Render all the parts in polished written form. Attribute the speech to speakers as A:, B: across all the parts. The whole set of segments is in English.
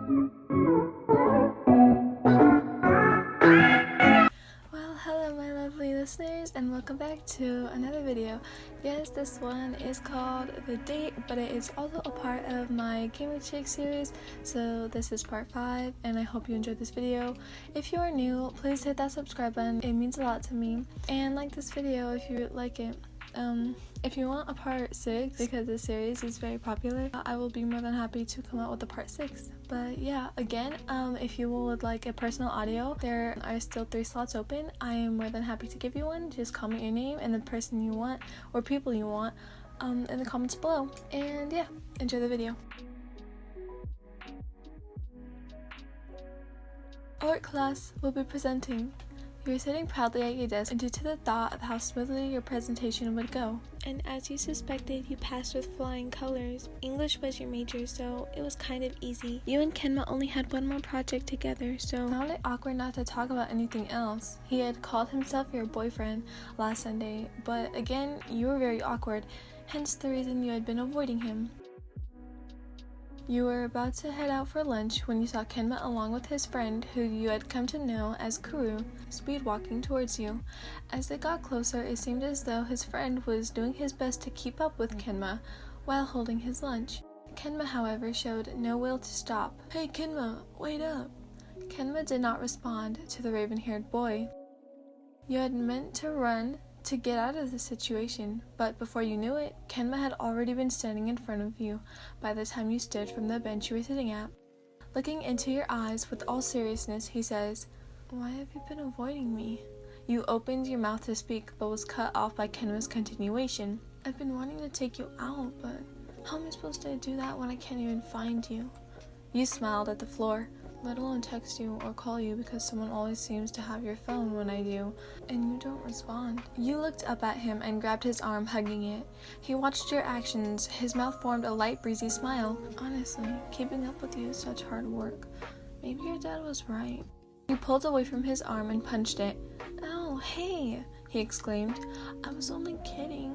A: Well, hello my lovely listeners and welcome back to another video. Yes, this one is called The Date, but it is also a part of my Kenma series, so this is part 5 and I hope you enjoyed this video. If you are new, please hit that subscribe button, it means a lot to me, and like this video if you like it. If you want a part 6, because this series is very popular, I will be more than happy to come out with a part 6. But yeah, again, if you would like a personal audio, there are still 3 slots open. I am more than happy to give you one. Just comment your name and the person you want or people you want in the comments below. And yeah, enjoy the video. Art class will be presenting. You were sitting proudly at your desk due to the thought of how smoothly your presentation would go. And as you suspected, you passed with flying colors. English was your major, so it was kind of easy. You and Kenma only had one more project together, so it found it awkward not to talk about anything else. He had called himself your boyfriend last Sunday, but again, you were very awkward, hence the reason you had been avoiding him. You were about to head out for lunch when you saw Kenma along with his friend, who you had come to know as Kuru, speed walking towards you. As they got closer, it seemed as though his friend was doing his best to keep up with Kenma while holding his lunch. Kenma, however, showed no will to stop. "Hey Kenma, wait up!" Kenma did not respond to the raven-haired boy. You had meant to run to get out of the situation, but before you knew it, Kenma had already been standing in front of you by the time you stood from the bench you were sitting at. Looking into your eyes with all seriousness, he says, "Why have you been avoiding me?" You opened your mouth to speak, but was cut off by Kenma's continuation. "I've been wanting to take you out, but how am I supposed to do that when I can't even find you?" You smiled at the floor. "Let alone text you or call you, because someone always seems to have your phone when I do, and you don't respond." You looked up at him and grabbed his arm, hugging it. He watched your actions. His mouth formed a light, breezy smile. "Honestly, keeping up with you is such hard work. Maybe your dad was right." You pulled away from his arm and punched it. "Ow, hey!" he exclaimed. "I was only kidding."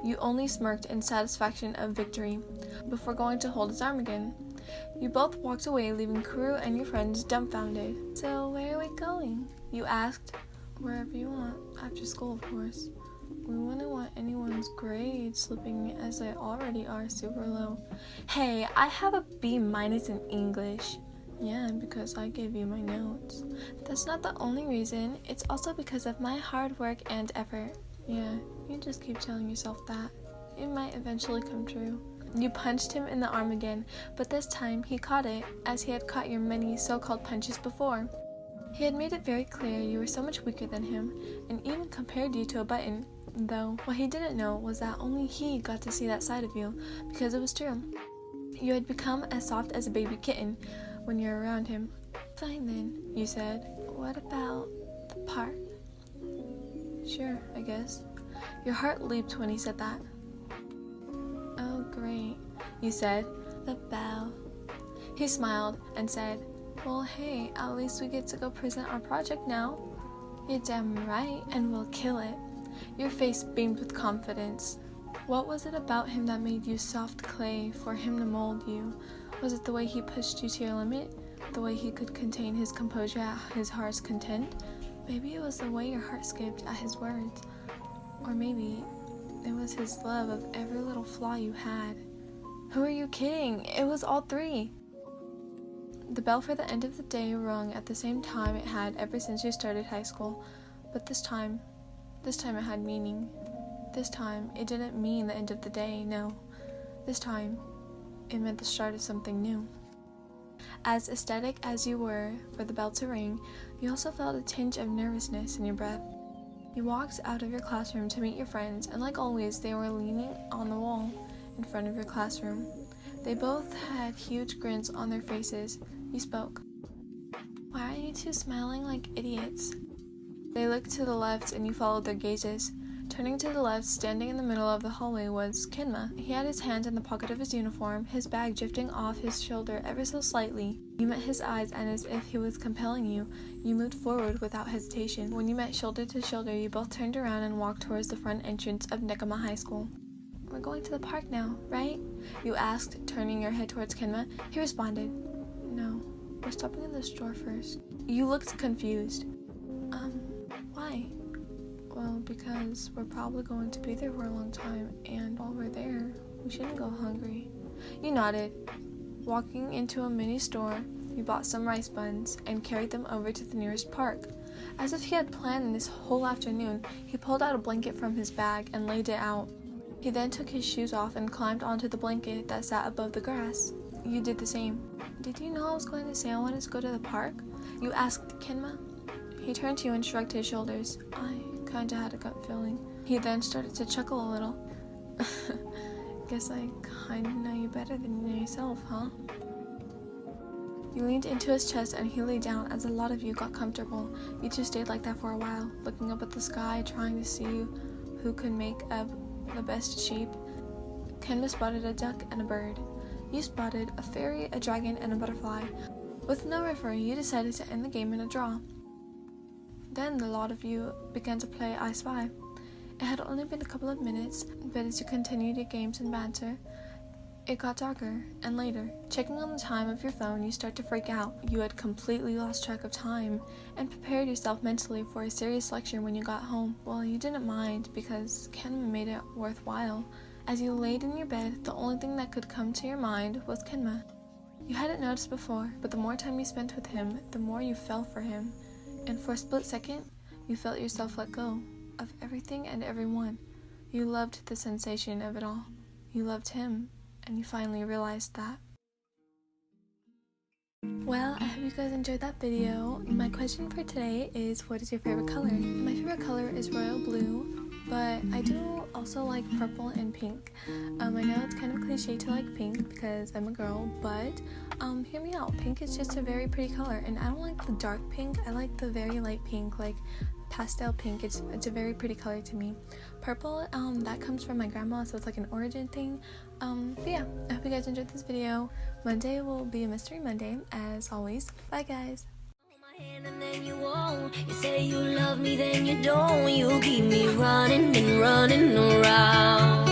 A: You only smirked in satisfaction of victory, before going to hold his arm again. You both walked away, leaving Kuru and your friends dumbfounded. "So where are we going?" you asked. "Wherever you want, after school of course. We wouldn't want anyone's grades slipping, as they already are super low." "Hey, I have a B- in English." "Yeah, because I gave you my notes." "That's not the only reason. It's also because of my hard work and effort." "Yeah, you just keep telling yourself that. It might eventually come true." You punched him in the arm again, but this time he caught it, as he had caught your many so-called punches before. He had made it very clear you were so much weaker than him, and even compared you to a button, though what he didn't know was that only he got to see that side of you, because it was true. You had become as soft as a baby kitten when you were around him. "Fine then," you said. "What about the park?" "Sure, I guess." Your heart leaped when he said that. "Oh, great," you said. "The bell." He smiled and said, "Well, hey, at least we get to go present our project now." "You're damn right, and we'll kill it." Your face beamed with confidence. What was it about him that made you soft clay for him to mold you? Was it the way he pushed you to your limit? The way he could contain his composure at his heart's content? Maybe it was the way your heart skipped at his words. Or maybe it was his love of every little flaw you had. Who are you kidding? It was all 3. The bell for the end of the day rung at the same time it had ever since you started high school. But this time it had meaning. This time, it didn't mean the end of the day, no. This time, it meant the start of something new. As ecstatic as you were for the bell to ring, you also felt a tinge of nervousness in your breath. You walked out of your classroom to meet your friends, and like always, they were leaning on the wall in front of your classroom. They both had huge grins on their faces. You spoke. "Why are you two smiling like idiots?" They looked to the left, and you followed their gazes. Turning to the left, standing in the middle of the hallway, was Kenma. He had his hand in the pocket of his uniform, his bag drifting off his shoulder ever so slightly. You met his eyes, and as if he was compelling you, you moved forward without hesitation. When you met shoulder to shoulder, you both turned around and walked towards the front entrance of Kenma High School. "We're going to the park now, right?" you asked, turning your head towards Kenma. He responded, No, we're stopping in the store first. You looked confused. Why? Well, because we're probably going to be there for a long time, and while we're there, we shouldn't go hungry. You nodded. Walking into a mini store, you bought some rice buns and carried them over to the nearest park. As if he had planned this whole afternoon, he pulled out a blanket from his bag and laid it out. He then took his shoes off and climbed onto the blanket that sat above the grass. You did the same. Did you know I was going to say I wanted to go to the park? You asked Kenma. He turned to you and shrugged his shoulders. I kinda had a gut feeling. He then started to chuckle a little. Guess I kinda know you better than you know yourself, huh? You leaned into his chest and he lay down as a lot of you got comfortable. You two stayed like that for a while, looking up at the sky, trying to see who could make up the best sheep. Kenma spotted a duck and a bird. You spotted a fairy, a dragon, and a butterfly. With no referee, you decided to end the game in a draw. Then the lot of you began to play I Spy. It had only been a couple of minutes, but as you continued your games and banter, it got darker, and later, checking on the time of your phone, you start to freak out. You had completely lost track of time, and prepared yourself mentally for a serious lecture when you got home. Well, you didn't mind, because Kenma made it worthwhile. As you laid in your bed, the only thing that could come to your mind was Kenma. You hadn't noticed before, but the more time you spent with him, the more you fell for him. And for a split second, you felt yourself let go of everything and everyone. You loved the sensation of it all. You loved him, and you finally realized that. Well, I hope you guys enjoyed that video. My question for today is, what is your favorite color? My favorite color is royal blue, but I do also like purple and pink. I know it's kind of cliche to like pink because I'm a girl, but hear me out. Pink is just a very pretty color, and I don't like the dark pink. I like the very light pink, like pastel pink. It's a very pretty color to me. Purple, that comes from my grandma, so it's like an origin thing. But yeah, I hope you guys enjoyed this video. Monday will be a mystery Monday, as always. Bye, guys.
B: And then you won't. You say you love me, then you don't. You keep me running and running around.